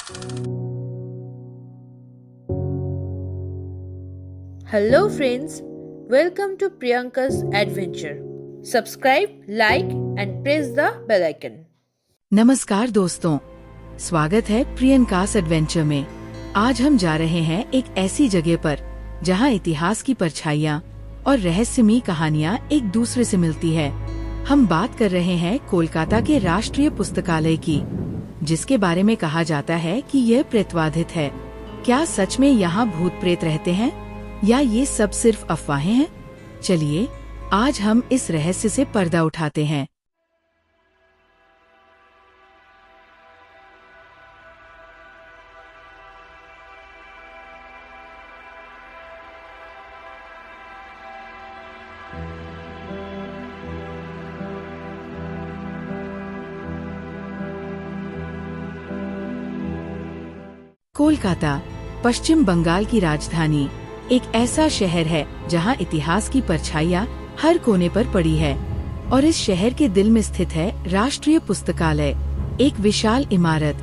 Hello friends, welcome to Priyanka's adventure. Subscribe, like and press the bell icon. नमस्कार दोस्तों, स्वागत है Priyanka's adventure में। आज हम जा रहे हैं एक ऐसी जगह पर जहां इतिहास की परछाइयां और रहस्यमयी कहानियां एक दूसरे से मिलती है। हम बात कर रहे हैं कोलकाता के राष्ट्रीय पुस्तकालय की, जिसके बारे में कहा जाता है कि यह प्रेतवाधित है। क्या सच में यहाँ भूत प्रेत रहते हैं या ये सब सिर्फ अफवाहें हैं? चलिए आज हम इस रहस्य से पर्दा उठाते हैं। कोलकाता, पश्चिम बंगाल की राजधानी, एक ऐसा शहर है जहां इतिहास की परछाइयां हर कोने पर पड़ी है। और इस शहर के दिल में स्थित है राष्ट्रीय पुस्तकालय, एक विशाल इमारत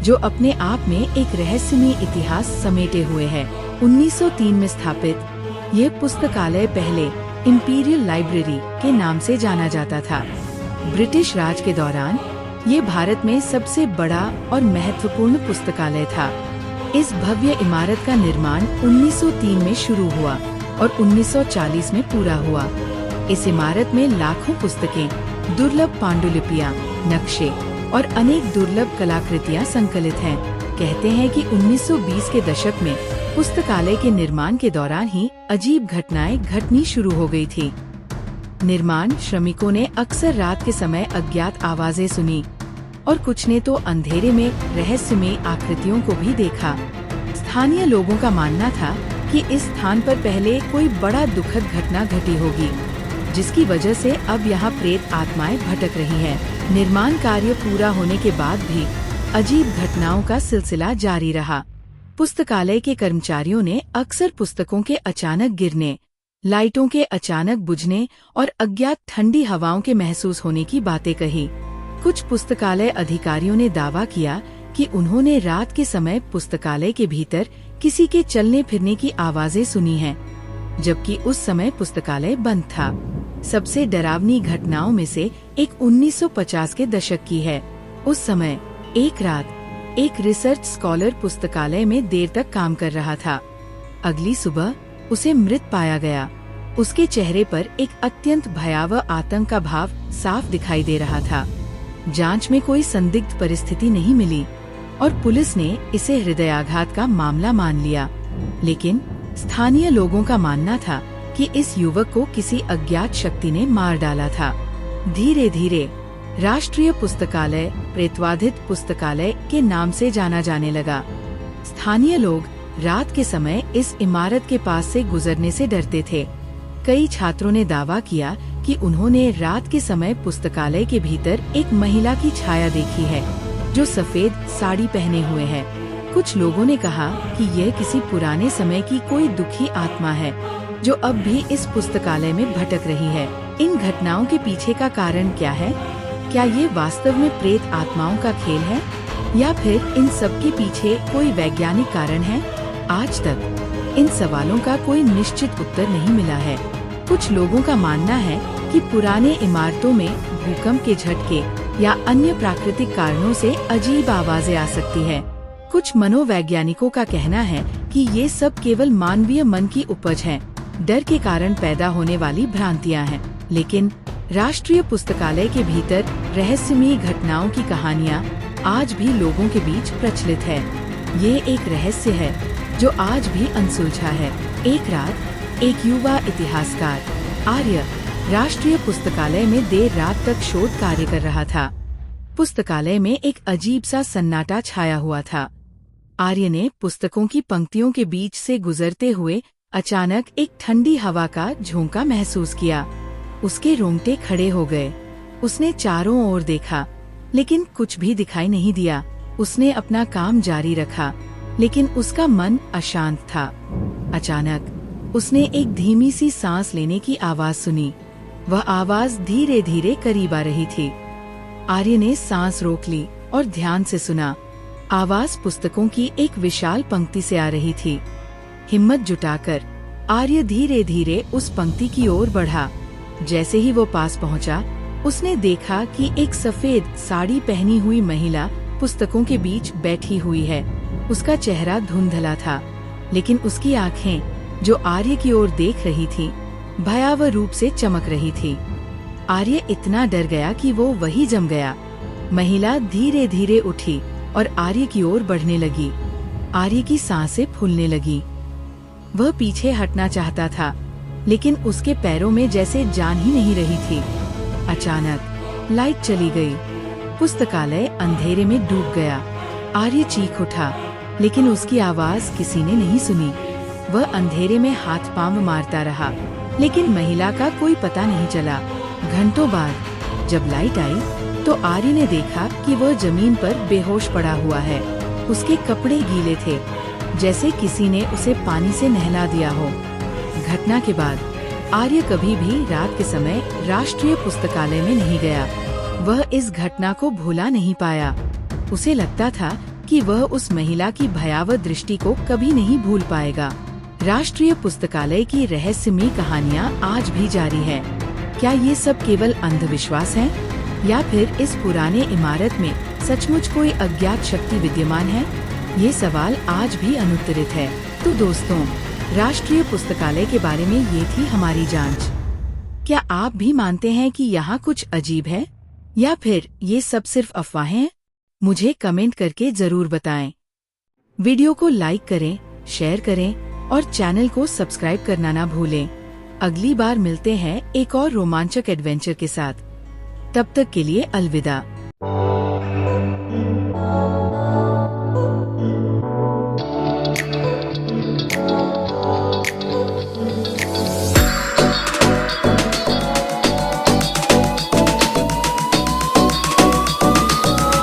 जो अपने आप में एक रहस्यमय इतिहास समेटे हुए है। 1903 में स्थापित ये पुस्तकालय पहले इंपीरियल लाइब्रेरी के नाम से जाना जाता था। ब्रिटिश राज के दौरान ये भारत में सबसे बड़ा और महत्वपूर्ण पुस्तकालय था। इस भव्य इमारत का निर्माण 1903 में शुरू हुआ और 1940 में पूरा हुआ। इस इमारत में लाखों पुस्तकें, दुर्लभ पांडुलिपियां, नक्शे और अनेक दुर्लभ कलाकृतियां संकलित हैं। कहते हैं कि 1920 के दशक में पुस्तकालय के निर्माण के दौरान ही अजीब घटनाएं घटनी शुरू हो गई थी। निर्माण श्रमिकों ने अक्सर रात के समय अज्ञात आवाजें सुनी और कुछ ने तो अंधेरे में रहस्यमय आकृतियों को भी देखा। स्थानीय लोगों का मानना था कि इस स्थान पर पहले कोई बड़ा दुखद घटना घटी होगी, जिसकी वजह से अब यहाँ प्रेत आत्माएं भटक रही हैं। निर्माण कार्य पूरा होने के बाद भी अजीब घटनाओं का सिलसिला जारी रहा। पुस्तकालय के कर्मचारियों ने अक्सर पुस्तकों के अचानक गिरने, लाइटों के अचानक बुझने और अज्ञात ठंडी हवाओं के महसूस होने की बातें कही। कुछ पुस्तकालय अधिकारियों ने दावा किया कि उन्होंने रात के समय पुस्तकालय के भीतर किसी के चलने फिरने की आवाजें सुनी हैं, जबकि उस समय पुस्तकालय बंद था। सबसे डरावनी घटनाओं में से एक 1950 के दशक की है। उस समय एक रात एक रिसर्च स्कॉलर पुस्तकालय में देर तक काम कर रहा था। अगली सुबह उसे मृत पाया गया। उसके चेहरे पर एक अत्यंत भयावह आतंक का भाव साफ दिखाई दे रहा था। जांच में कोई संदिग्ध परिस्थिति नहीं मिली और पुलिस ने इसे हृदयाघात का मामला मान लिया। लेकिन स्थानीय लोगों का मानना था कि इस युवक को किसी अज्ञात शक्ति ने मार डाला था। धीरे धीरे राष्ट्रीय पुस्तकालय प्रेतवाधित पुस्तकालय के नाम से जाना जाने लगा। स्थानीय लोग रात के समय इस इमारत के पास से गुजरने से डरते थे। कई छात्रों ने दावा किया कि उन्होंने रात के समय पुस्तकालय के भीतर एक महिला की छाया देखी है, जो सफेद साड़ी पहने हुए है। कुछ लोगों ने कहा कि यह किसी पुराने समय की कोई दुखी आत्मा है, जो अब भी इस पुस्तकालय में भटक रही है। इन घटनाओं के पीछे का कारण क्या है? क्या ये वास्तव में प्रेत आत्माओं का खेल है या फिर इन सब के पीछे कोई वैज्ञानिक कारण है? आज तक इन सवालों का कोई निश्चित उत्तर नहीं मिला है। कुछ लोगों का मानना है कि पुराने इमारतों में भूकंप के झटके या अन्य प्राकृतिक कारणों से अजीब आवाजें आ सकती है। कुछ मनोवैज्ञानिकों का कहना है कि ये सब केवल मानवीय मन की उपज है, डर के कारण पैदा होने वाली भ्रांतियां हैं। लेकिन राष्ट्रीय पुस्तकालय के भीतर रहस्यमयी घटनाओं की कहानियां आज भी लोगों के बीच प्रचलित है। ये एक रहस्य है जो आज भी अनसुलझा है। एक रात एक युवा इतिहासकार आर्य राष्ट्रीय पुस्तकालय में देर रात तक शोध कार्य कर रहा था। पुस्तकालय में एक अजीब सा सन्नाटा छाया हुआ था। आर्य ने पुस्तकों की पंक्तियों के बीच से गुजरते हुए अचानक एक ठंडी हवा का झोंका महसूस किया। उसके रोंगटे खड़े हो गए। उसने चारों ओर देखा, लेकिन कुछ भी दिखाई नहीं दिया। उसने अपना काम जारी रखा, लेकिन उसका मन अशांत था। अचानक उसने एक धीमी सी सांस लेने की आवाज सुनी। वह आवाज धीरे धीरे करीब आ रही थी। आर्य ने सांस रोक ली और ध्यान से सुना। आवाज पुस्तकों की एक विशाल पंक्ति से आ रही थी। हिम्मत जुटाकर आर्य धीरे धीरे उस पंक्ति की ओर बढ़ा। जैसे ही वो पास पहुंचा, उसने देखा कि एक सफेद साड़ी पहनी हुई महिला पुस्तकों के बीच बैठी हुई है। उसका चेहरा धुंधला था, लेकिन उसकी आंखें जो आर्य की ओर देख रही थीं, भयावह रूप से चमक रही थी। आर्य इतना डर गया कि वो वही जम गया। महिला धीरे धीरे उठी और आर्य की ओर बढ़ने लगी। आर्य की सांसें फूलने लगी। वह पीछे हटना चाहता था, लेकिन उसके पैरों में जैसे जान ही नहीं रही थी। अचानक लाइट चली गई। पुस्तकालय अंधेरे में डूब गया। आर्य चीख उठा, लेकिन उसकी आवाज किसी ने नहीं सुनी। वह अंधेरे में हाथ पांव मारता रहा, लेकिन महिला का कोई पता नहीं चला। घंटों बाद जब लाइट आई, तो आर्य ने देखा कि वह जमीन पर बेहोश पड़ा हुआ है। उसके कपड़े गीले थे, जैसे किसी ने उसे पानी से नहला दिया हो। घटना के बाद आर्य कभी भी रात के समय राष्ट्रीय पुस्तकालय में नहीं गया। वह इस घटना को भुला नहीं पाया। उसे लगता था कि वह उस महिला की भयावह दृष्टि को कभी नहीं भूल पाएगा। राष्ट्रीय पुस्तकालय की रहस्यमयी कहानियाँ आज भी जारी है। क्या ये सब केवल अंधविश्वास है, या फिर इस पुराने इमारत में सचमुच कोई अज्ञात शक्ति विद्यमान है? ये सवाल आज भी अनुत्तरित है। तो दोस्तों, राष्ट्रीय पुस्तकालय के बारे में ये थी हमारी जांच। क्या आप भी मानते हैं कि यहाँ कुछ अजीब है, या फिर ये सब सिर्फ अफवाहें हैं? मुझे कमेंट करके जरूर बताएं। वीडियो को लाइक करें, शेयर करें और चैनल को सब्सक्राइब करना ना भूलें। अगली बार मिलते हैं एक और रोमांचक एडवेंचर के साथ। तब तक के लिए अलविदा।